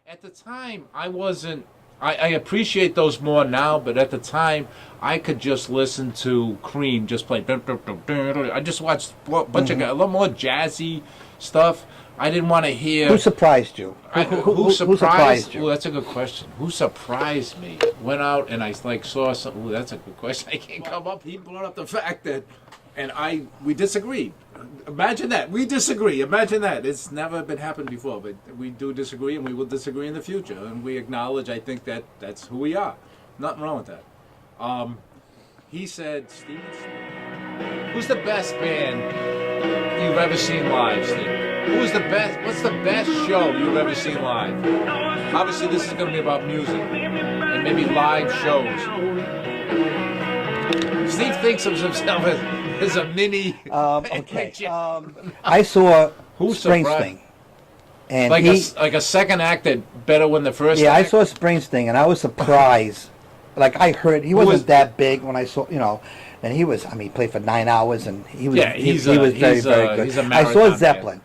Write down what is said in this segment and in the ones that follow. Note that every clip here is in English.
At the time, I wasn't. I appreciate those more now, but at the time, I could just listen to Cream just play. I just watched a bunch of a lot more jazzy stuff. I didn't want to hear. Who surprised you? Who surprised you? Well, that's a good question. Who surprised me? Went out and I saw something. Ooh, that's a good question. I can't come up. He brought up the fact that, we disagreed. Imagine that. We disagree. Imagine that. It's never been happened before, but we do disagree, and we will disagree in the future. And we acknowledge, I think, that that's who we are. Nothing wrong with that. He said, Steve, who's the best band you've ever seen live, Steve? Who's the best? What's the best show you've ever seen live? Obviously, this is going to be about music and maybe live shows. Steve thinks of himself as a mini. Okay. I saw Springsteen, and like a second act that better than the first. Yeah, act? I saw Springsteen, and I was surprised. Like I heard he wasn't that big when I saw, and he was. I mean, he played for 9 hours, and he was. He was very good. He's a I saw marathon Zeppelin,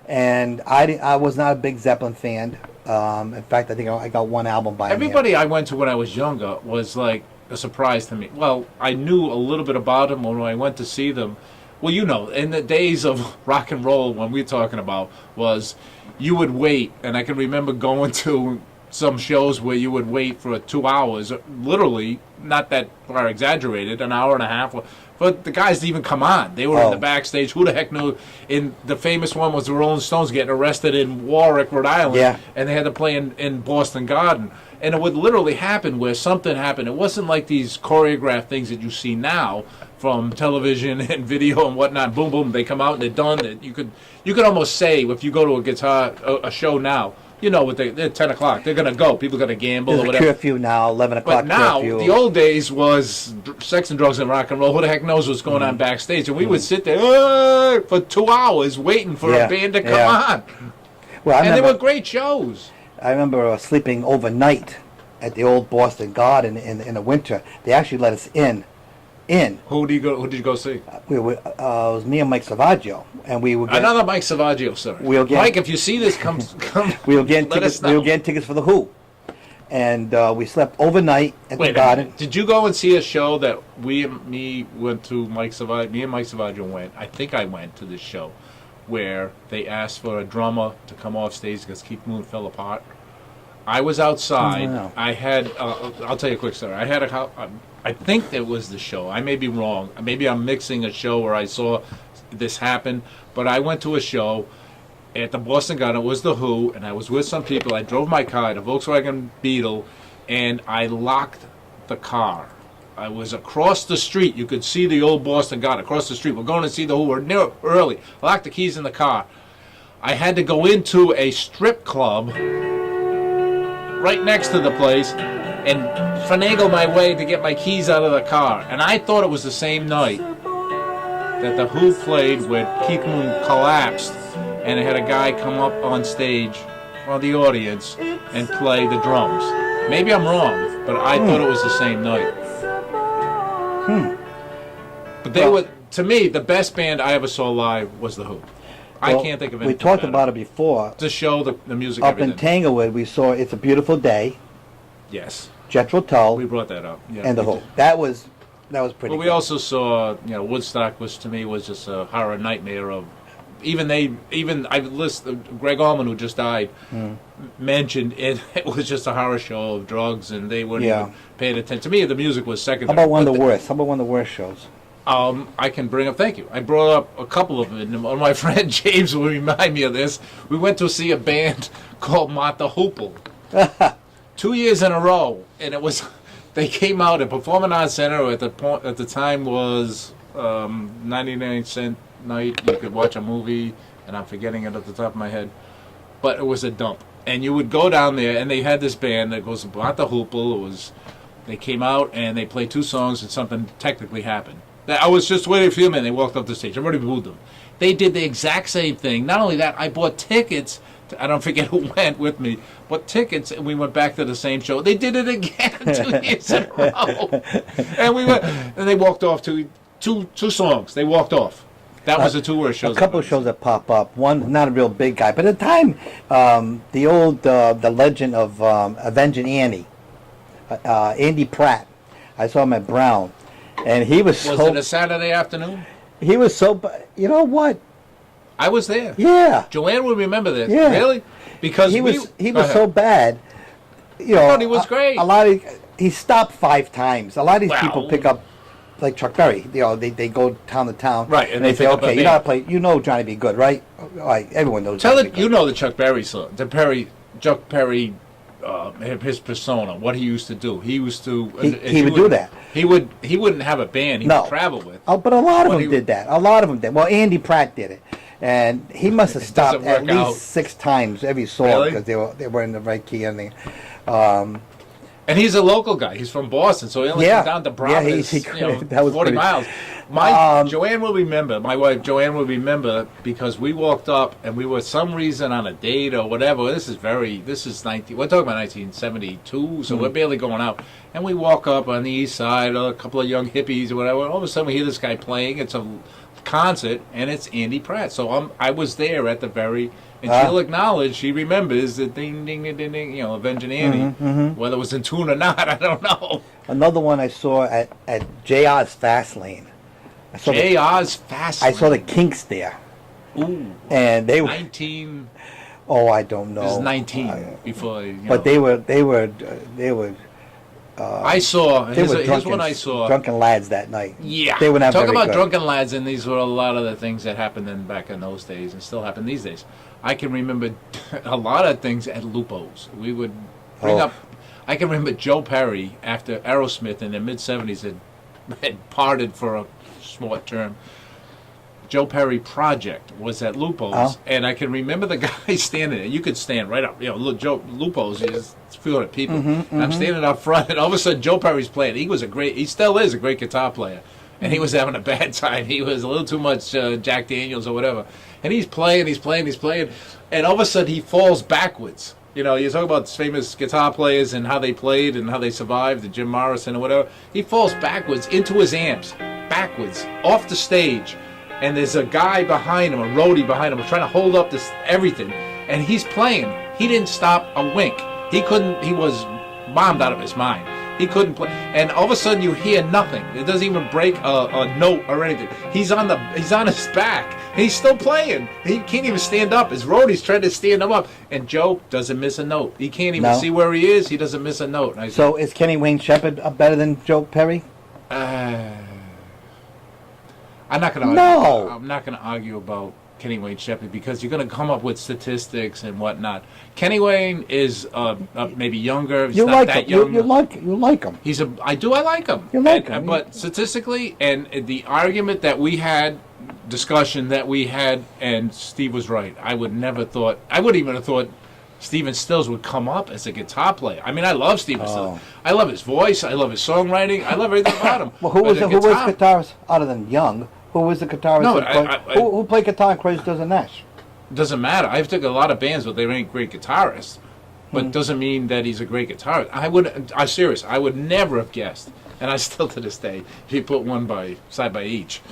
and I was not a big Zeppelin fan. In fact, I think I got one album by him. Everybody I went to when I was younger was like a surprise to me. Well, I knew a little bit about them when I went to see them. Well, in the days of rock and roll, when we're talking about, was you would wait, and I can remember going to some shows where you would wait for 2 hours, literally, not that far exaggerated, an hour and a half, for the guys to even come on. They were in the backstage. Who the heck knew? In the famous one was the Rolling Stones getting arrested in Warwick, Rhode Island, and they had to play in Boston Garden. And it would literally happen where something happened. It wasn't like these choreographed things that you see now from television and video and whatnot. Boom, boom, they come out and they're done. And you could almost say, if you go to a show now, they're 10 o'clock. They're going to go. People are going to gamble There's or whatever. There's a curfew now, 11 o'clock But now, curfew. the old days was sex and drugs and rock and roll. Who the heck knows what's going on backstage? And we would sit there for 2 hours waiting for a band to come on. Well, they were great shows. I remember sleeping overnight at the old Boston Garden in the winter. They actually let us in. Who did you go see? It was me and Mike Savaggio, and we were another Mike Savaggio, sir. Mike, if you see this, come. We were getting tickets. We were getting tickets for the Who, and we slept overnight at the Garden. Did you go and see a show that me went to? Me and Mike Savaggio went. I think I went to this show where they asked for a drummer to come off stage because Keith Moon fell apart. I was outside. Oh, I had. I'll tell you a quick story. I had I think it was the show. I may be wrong. Maybe I'm mixing a show where I saw this happen. But I went to a show at the Boston Garden. It was the Who, and I was with some people. I drove my car, the Volkswagen Beetle, and I locked the car. I was across the street. You could see the old Boston Garden across the street. We're going to see the Who. We're near early. I locked the keys in the car. I had to go into a strip club right next to the place and finagle my way to get my keys out of the car. And I thought it was the same night that the Who played where Keith Moon collapsed, and they had a guy come up on stage for the audience and play the drums. Maybe I'm wrong, but I thought it was the same night. But they were, to me, the best band I ever saw live was the Who. I can't think of anything. We talked better. about it before. To show the music. Up in Tanglewood, we saw "It's a Beautiful Day." Yes. Jethro Tull. We brought that up. Yeah, and the Who. That was pretty. Well, we also saw, Woodstock, which to me was just a horror nightmare of. Even I list Greg Allman, who just died, mentioned it. It was just a horror show of drugs, and they weren't even paying attention. To me, the music was secondary. How about one of the worst? How about one of the worst shows? I can bring up. Thank you. I brought up a couple of them. And my friend James will remind me of this. We went to see a band called Mata Hoople 2 years in a row, and it was. They came out at Performing Arts Center. At the time was 99-cent night. You could watch a movie, and I'm forgetting it at the top of my head, but it was a dump. And you would go down there, and they had this band that goes Mata Hoople. They came out and they played 2 songs, and something technically happened. I was just waiting for a few minutes. They walked up the stage. I already booed them. They did the exact same thing. Not only that, I bought tickets. I don't forget who went with me. Bought tickets, and we went back to the same show. They did it again 2 years in a row. And we went, and they walked off to two songs. They walked off. That was the two worst shows. A couple of shows that pop up. One, not a real big guy, but at the time, the legend of Avenging Annie, Andy Pratt. I saw him at Brown, and he was it a Saturday afternoon? He was so. You know what? I was there. Yeah. Joanne would remember this. Yeah. Really? Because he was so bad. You know, I thought he was great. A lot of he stopped 5 times. A lot of these Wow. people pick up, like Chuck Berry. You know, they go town to town. Right, and they say, okay, you know how to play. You know Johnny B. Good, right? All right, everyone knows. Tell Johnny it. B. You know the Chuck Berry song. Chuck Berry. His persona, what he used to do. He used to. He would do that. He wouldn't have a band. He would travel with. Oh, but a lot of them did that. A lot of them did. Well, Andy Pratt did it, and he must have stopped at least 6 times every song because they were in the right key and they. And he's a local guy. He's from Boston, so he only came down to Providence. That was 40 miles. Joanne will remember. My wife Joanne will remember because we walked up and we were some reason on a date or whatever. This is 19. We're talking about 1972, so we're barely going out. And we walk up on the east side, a couple of young hippies or whatever. All of a sudden, we hear this guy playing. It's a concert, and it's Andy Pratt. So I was there at the very. And she'll acknowledge, she remembers the ding, ding, ding, ding, ding, Avenging Annie. Whether it was in tune or not, I don't know. Another one I saw at JR's Fastlane. JR's Fastlane. I saw the Kinks there. Ooh. And they were 19. Oh, I don't know. It was 19 before. But they were. I saw. Here's what I saw. Drunken lads that night. Yeah. They were not Talk about good. drunken lads, and these were a lot of the things that happened back in those days, and still happen these days. I can remember a lot of things at Lupo's. We would bring up. I can remember Joe Perry after Aerosmith in the mid '70s had parted for a short term. Joe Perry Project was at Lupo's, and I can remember the guy standing there. You could stand right up. Look, Lupo's is 300 people. I'm standing up front, and all of a sudden Joe Perry's playing. He still is a great guitar player, and he was having a bad time. He was a little too much Jack Daniels or whatever, and he's playing, and all of a sudden he falls backwards. You talk about famous guitar players and how they played and how they survived, the Jim Morrison or whatever. He falls backwards into his amps, backwards, off the stage. And there's a guy behind him, a roadie behind him, trying to hold up this everything. And he's playing. He didn't stop a wink. He was bombed out of his mind. He couldn't play. And all of a sudden you hear nothing. It doesn't even break a note or anything. He's on his back. And he's still playing. He can't even stand up. His roadie's trying to stand him up. And Joe doesn't miss a note. He can't even see where he is. He doesn't miss a note. So is Kenny Wayne Shepherd better than Joe Perry? I'm not going to argue. I'm not going to argue about Kenny Wayne Shepherd because you're going to come up with statistics and whatnot. Kenny Wayne is maybe younger. He's not that young. You like him. I like him. You like him. But statistically, and the argument that we had, discussion that we had, and Steve was right. I would even have thought Stephen Stills would come up as a guitar player. I mean, I love Stephen Stills. I love his voice. I love his songwriting. I love everything about him. Well, who was guitarist other than Young? Who was the guitarist? No, who played guitar in Crazy Stills and Nash? Doesn't matter. I've took a lot of bands, but they ain't great guitarists. But doesn't mean that he's a great guitarist. I'm serious. I would never have guessed, and I still to this day, if you put one side by each,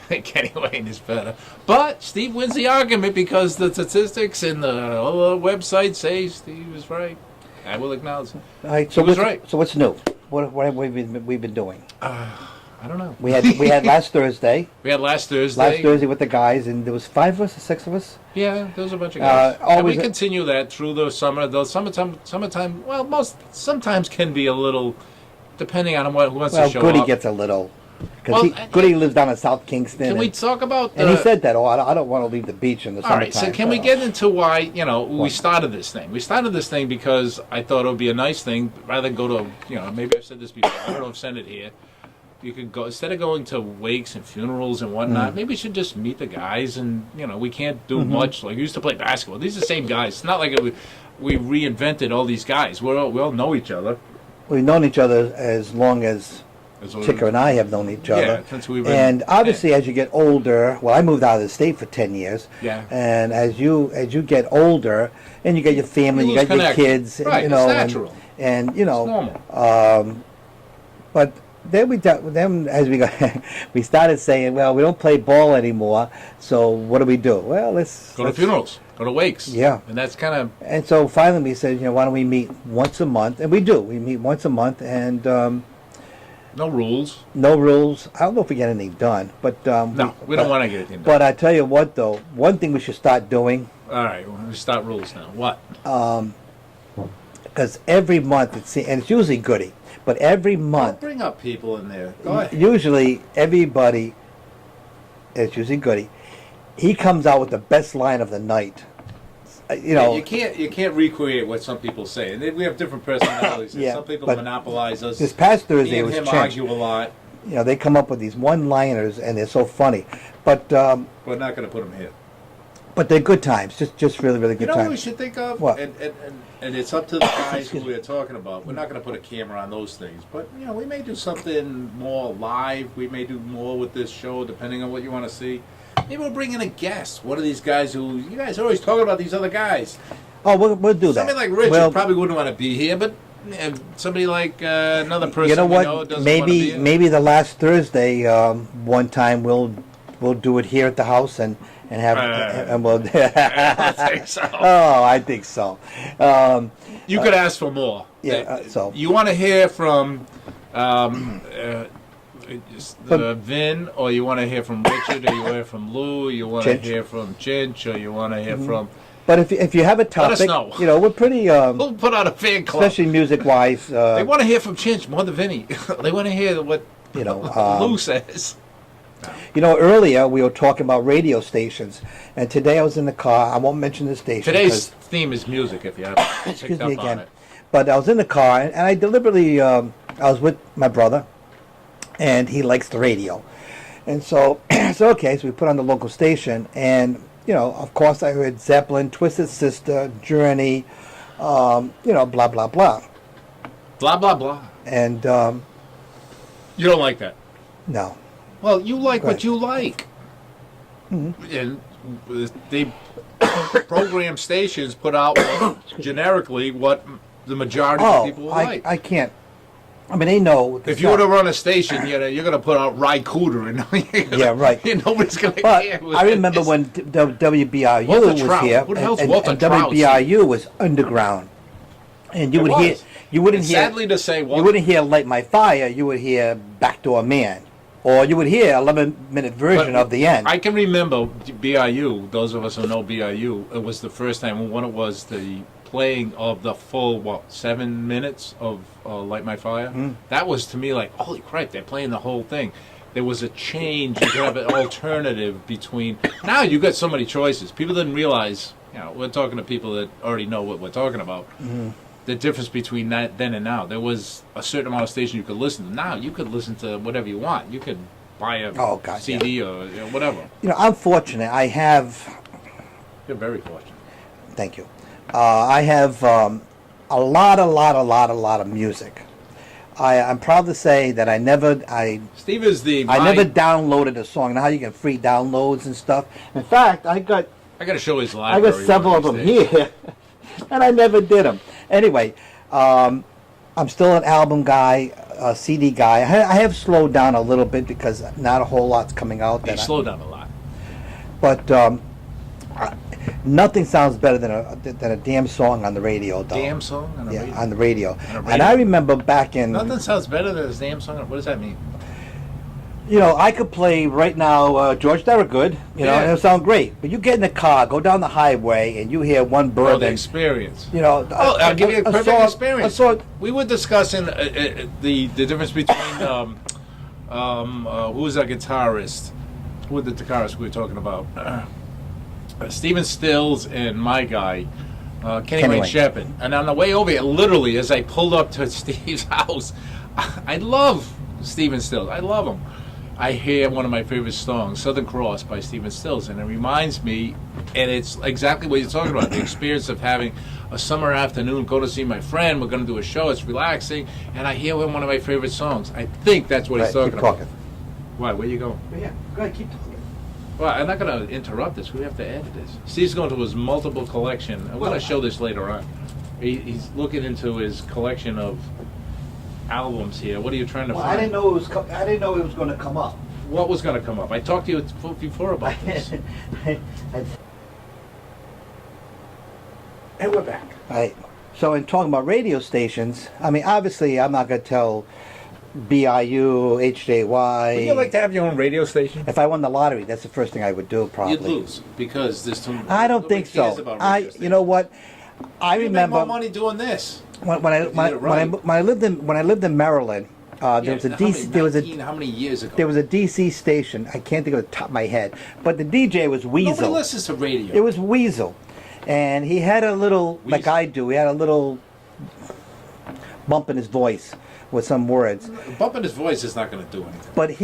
Kenny Wayne is better. But Steve wins the argument because the statistics and all the websites say Steve is right. I will acknowledge it. All right, so he was right. So what's new? What have we been doing? I don't know. We had last Thursday. Last Thursday with the guys, and there was 5 of us or 6 of us. Yeah, there was a bunch of guys. And we continue that through the summer. The summertime. Well, sometimes can be a little, depending on who wants to show up. Well, Goody gets a little. Because Goody lives down in South Kingston. Can we talk about and he said that, I don't want to leave the beach in the summertime. All right, so can we get into why, we started this thing? We started this thing because I thought it would be a nice thing, rather than go to, maybe I've said this before, I don't know if I've said it here. You could go, instead of going to wakes and funerals and whatnot, maybe we should just meet the guys and, we can't do much. Like, we used to play basketball. These are the same guys. It's not like we reinvented all these guys. We all know each other. We've known each other as long as Ticka and I have known each other. Yeah, since we've been, and obviously, as you get older, I moved out of the state for 10 years. Yeah. And as you get older, and you get your family, you got your kids, right, it's natural. and it's normal. But then then as we got, we started saying, well, we don't play ball anymore, so what do we do? Well, let's Go to funerals, go to wakes. Yeah. And that's kind of... And so finally we said, why don't we meet once a month? And we do. We meet once a month, and no rules. no rules. I don't know if we get anything done, but No, we don't want to get anything done. But I tell you what, though, one thing we should start doing, All right, we start rules now. What? because every month and it's usually Goody, but every month, Bring up people in there. Go ahead. usually everybody, it's usually Goody. He comes out with the best line of the night. You can't recreate what some people say, and we have different personalities. Yeah, Some people but monopolize us. This past Me Thursday and was him Chinch. argue a lot. They come up with these one-liners, and they're so funny. But We're not going to put them here. but they're good times, just really, really You good know what we times. should think of? What? And it's up to the guys who we're talking about. We're not going to put a camera on those things. But, we may do something more live. We may do more with this show, depending on what you want to see. Maybe we'll bring in a guest. One of these guys who... You guys are always talking about these other guys. Oh, we'll do that. Somebody like Richard Well, probably wouldn't want to be here, but somebody like another person you know we what? know doesn't want to be here. Maybe the last Thursday, one time we'll do it here at the house and have and we'll. I think so. Oh, I think so. You could ask for more. Yeah, so. You want to hear from Vin, or you want to hear from Richard, or you want to hear from Lou, you want to Chinch. hear from Chinch, or you want to hear from... But if you have a topic, know. we're pretty, We'll put out a fan club. especially music-wise. They want to hear from Chinch more than Vinny. They want to hear what Lou says. Earlier we were talking about radio stations, and today I was in the car. I won't mention the station. Today's theme is music, if you haven't Excuse picked me up on again. it. But I was in the car, and I deliberately, I was with my brother, and he likes the radio. And so, so we put on the local station, and, of course I heard Zeppelin, Twisted Sister, Journey, blah, blah, blah. Blah, blah, blah. And, You don't like that. no. Well, you like Right. what you like. Mm-hmm. And they program stations put out generically what the majority of people like. I can't. I mean, they know. If you were to run a station, you're going to put out Ry Cooter, and Yeah, right. Nobody's going to But care. I remember when WBRU Walter was Trout. here, Who the hell's and Walter Trout? WBRU was underground, and It was. you wouldn't And hear. sadly to say, You wouldn't hear Light My Fire. You would hear Backdoor Man, or you would hear 11-minute version of the end. I can remember BIU. Those of us who know BIU, it was the first time when it was the playing of the full 7 minutes of Light My Fire. That was to me like, holy crap! They're playing the whole thing. There was a change. You could have an alternative between. Now you got so many choices. People didn't realize. We're talking to people that already know what we're talking about. The difference between that then and now. There was a certain amount of station you could listen to. Now you could listen to whatever you want. You could buy a CD or whatever. I'm fortunate. I have. You're very fortunate. Thank you. I have a lot of music. I'm proud to say that I never Steve is never downloaded a song. Now you get free downloads and stuff. In fact, I got to show his I library. got several of one them these days. here, and I never did them. Anyway, I'm still an album guy, a CD guy. I have slowed down a little bit because not a whole lot's coming out. You slowed down a lot. But nothing sounds better than a damn song on the radio, though. Damn song on a radio. On the radio. On a radio. And I remember back in. Nothing sounds better than a damn song. What does that mean? I could play right now George Thorogood, and it'll sound great. But you get in the car, go down the highway, and you hear one The bourbon. experience. I'll give you a perfect song, experience. A song, We were discussing the difference between who was that guitarist? Who was the guitarist we were talking about? Steven Stills and my guy, Kenny Wayne Shepherd. And on the way over here, literally, as I pulled up to Steve's house, I love Steven Stills. I love him. I hear one of my favorite songs, Southern Cross by Steven Stills, and it reminds me, and it's exactly what you're talking about, the experience of having a summer afternoon, go to see my friend, we're going to do a show, it's relaxing, and I hear one of my favorite songs. I think that's what he's talking about. Why, where you going? Yeah, go ahead, keep talking. Well, I'm not going to interrupt this, we have to edit this. Steve's going to his multiple collection, I'm going to show this later on. He's looking into his collection of albums here. What are you trying to Well, find? I didn't know it was. I didn't know it was going to come up. What was going to come up? I talked to you before about this. And we're back. Right. So in talking about radio stations, I mean, obviously, I'm not going to tell BIU, HJY. Would you like to have your own radio station? If I won the lottery, that's the first thing I would do, probably. You'd lose because there's too. I don't think so. You know what? I You remember make more money doing this. when If you did it right. I lived in Maryland. There was a DC. How many years ago? There was a DC station. I can't think of the top of my head, but the DJ was Weasel. Nobody listens to radio. It was Weasel, and he had a little, like Weasel. I do. He had a little bump in his voice with some words. Bumping his voice is not going to do anything. But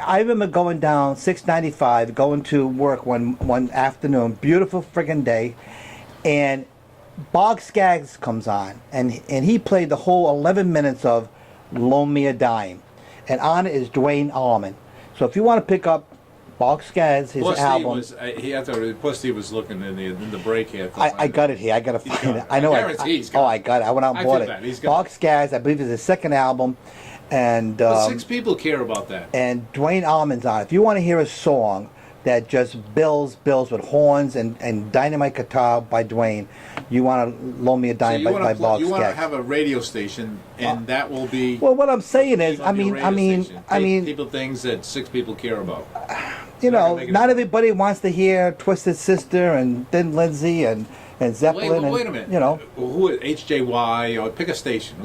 I remember going down 695, going to work one afternoon, beautiful friggin' day, and Bog Skaggs comes on, and he played the whole 11 minutes of Loan Me a Dime, and on it is Dwayne Allman. So if you want to pick up Bog Skaggs, his album, Plus, Steve was looking in the break here. I got it here. I got to find it. I know. guarantee he's got it. I got it. I went out and I bought feel it. that. He's got Bog it. Skaggs, I believe, is his second album, and But 6 people care about that. and Dwayne Allman's on it. If you want to hear a song that just bills with horns and dynamite guitar by Dwayne, you want to Loan Me a So Dime by Bog you want to Skaggs. have a radio station, and that will be. Well, what I'm saying is, on your radio station. I mean, people things that 6 people care about. you know, make it not a- everybody wants to hear Twisted Sister and Thin Lizzy and Zeppelin. Wait a and, minute. You know, who HJY or pick a station?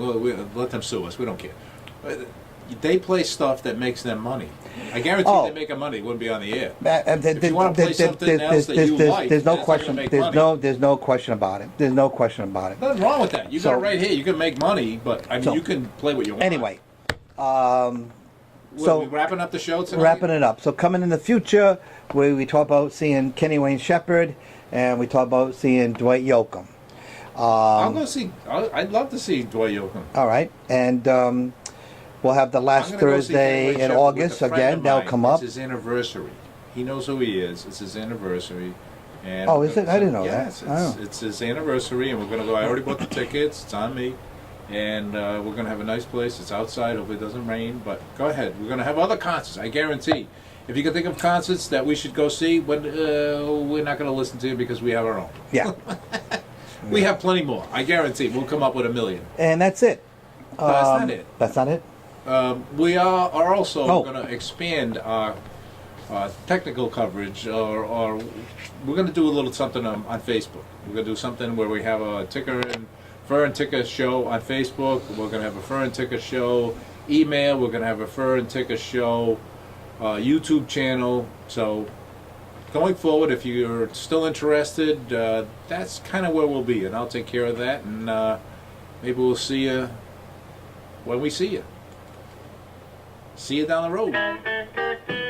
Let them sue us. We don't care. They play stuff that makes them money. I guarantee Oh. they make a money. It wouldn't be on the air. If you wanna play something else that you like, there's no that's not question. gonna make There's money. there's no question about it. There's no question about it. Nothing wrong with that. You got So- it right here. You can make money, but I mean, So- you can play what you want. Anyway, So we wrapping up the show tonight. wrapping it up. So coming in the future, we talk about seeing Kenny Wayne Shepherd, and we talk about seeing Dwight Yoakam. I'm gonna see. I'd love to see Dwight Yoakam. All right, and we'll have the last I'm gonna go see Kenny Thursday Wayne in Shepherd with August a friend again. of They'll mine. come up. It's his anniversary. He knows who he is. It's his anniversary. And Oh, is it? I didn't know yes, that. Oh. It's his anniversary, and we're gonna go. I already bought the tickets. It's on me, and we're gonna have a nice place. It's outside. Hopefully, it doesn't rain. But go ahead. We're gonna have other concerts. I guarantee. If you can think of concerts that we should go see, but we're not gonna listen to you because we have our own. Yeah, We have plenty more. I guarantee. We'll come up with 1 million. and that's it. That's not it. That's not it. We are also Oh. going to expand our technical coverage, or we're going to do a little something on Facebook. We're going to do something where we have a Ferr and Ticka Show on Facebook. We're going to have a Ferr and Ticka Show email. We're going to have a Ferr and Ticka Show YouTube channel. So going forward, if you're still interested, that's kind of where we'll be, and I'll take care of that, and maybe we'll see you when we see you. See you down the road.